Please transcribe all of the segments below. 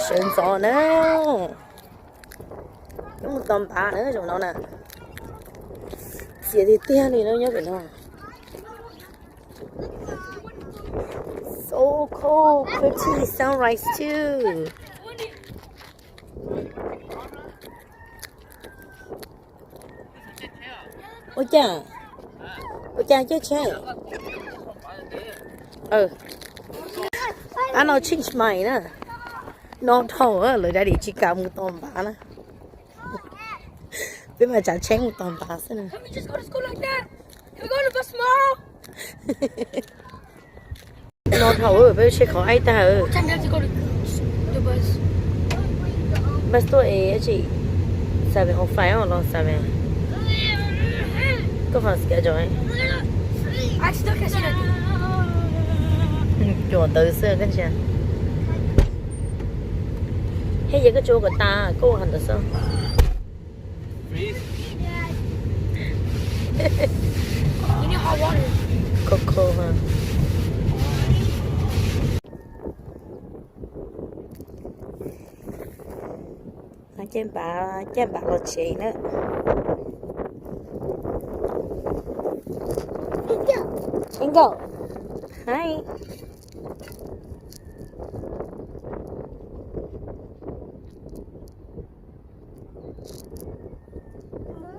Sườn giò nữa. Có một tầm bá nữa trong đó nè. Chỉ thì tia này đâu nhớ phải không? So cool, pretty sunrise too. Ôi cha chết chết. Anh nói change mày nè. Nó thầu á, lời đã đi chỉ cả một tầm bá nè. Biết mà chả chén một tầm bá xem nè. Can we just go to school like that? Can we go to the bus tomorrow? Nó thầu ở bên xe khó ai ta ở. What time do you have to go to the bus? Bus tôi ấy chị. 7 không phải không lo 7. Có phải schedule ấy. I still can't see nothing. Chỗ tới xưa cái gì? Hay giờ cái chỗ của ta cô hành được sao? You need hot water. Coco ha. Trên bà lo chị nữa. Bingo. Hi.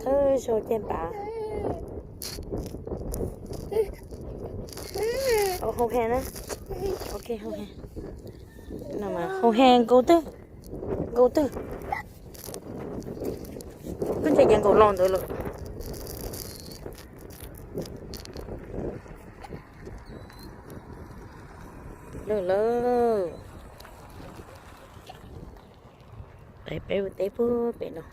Thôi rồi trên bà. Không hẹn á. Ok không hẹn. Nào mà không hẹn go tư. Cứ chạy dàn cầu lon rồi luôn. Lơ. Tế bơ bể nào.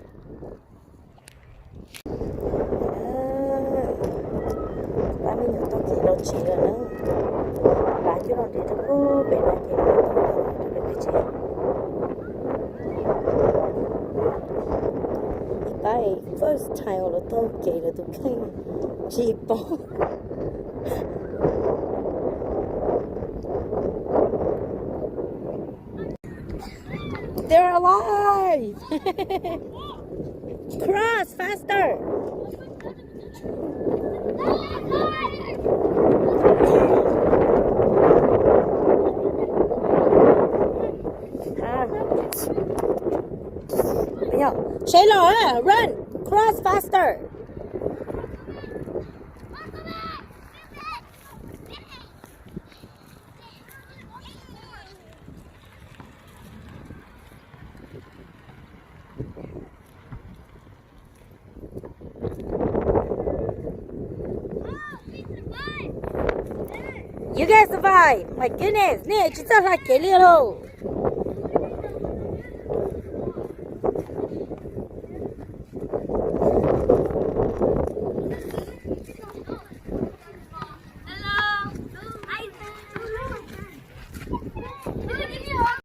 Ba mươi nhớ tao chỉ lo chỉ rồi nữa. Lá chứ nó để cho bơ bể nào thì nó được cái gì. Cái first time là tao kể là tụi cái chỉ bỏ. They're alive! Cross faster! Shayla, run! Cross faster! You guys survive! My goodness! Nè, chúng ta là cái liều đâu?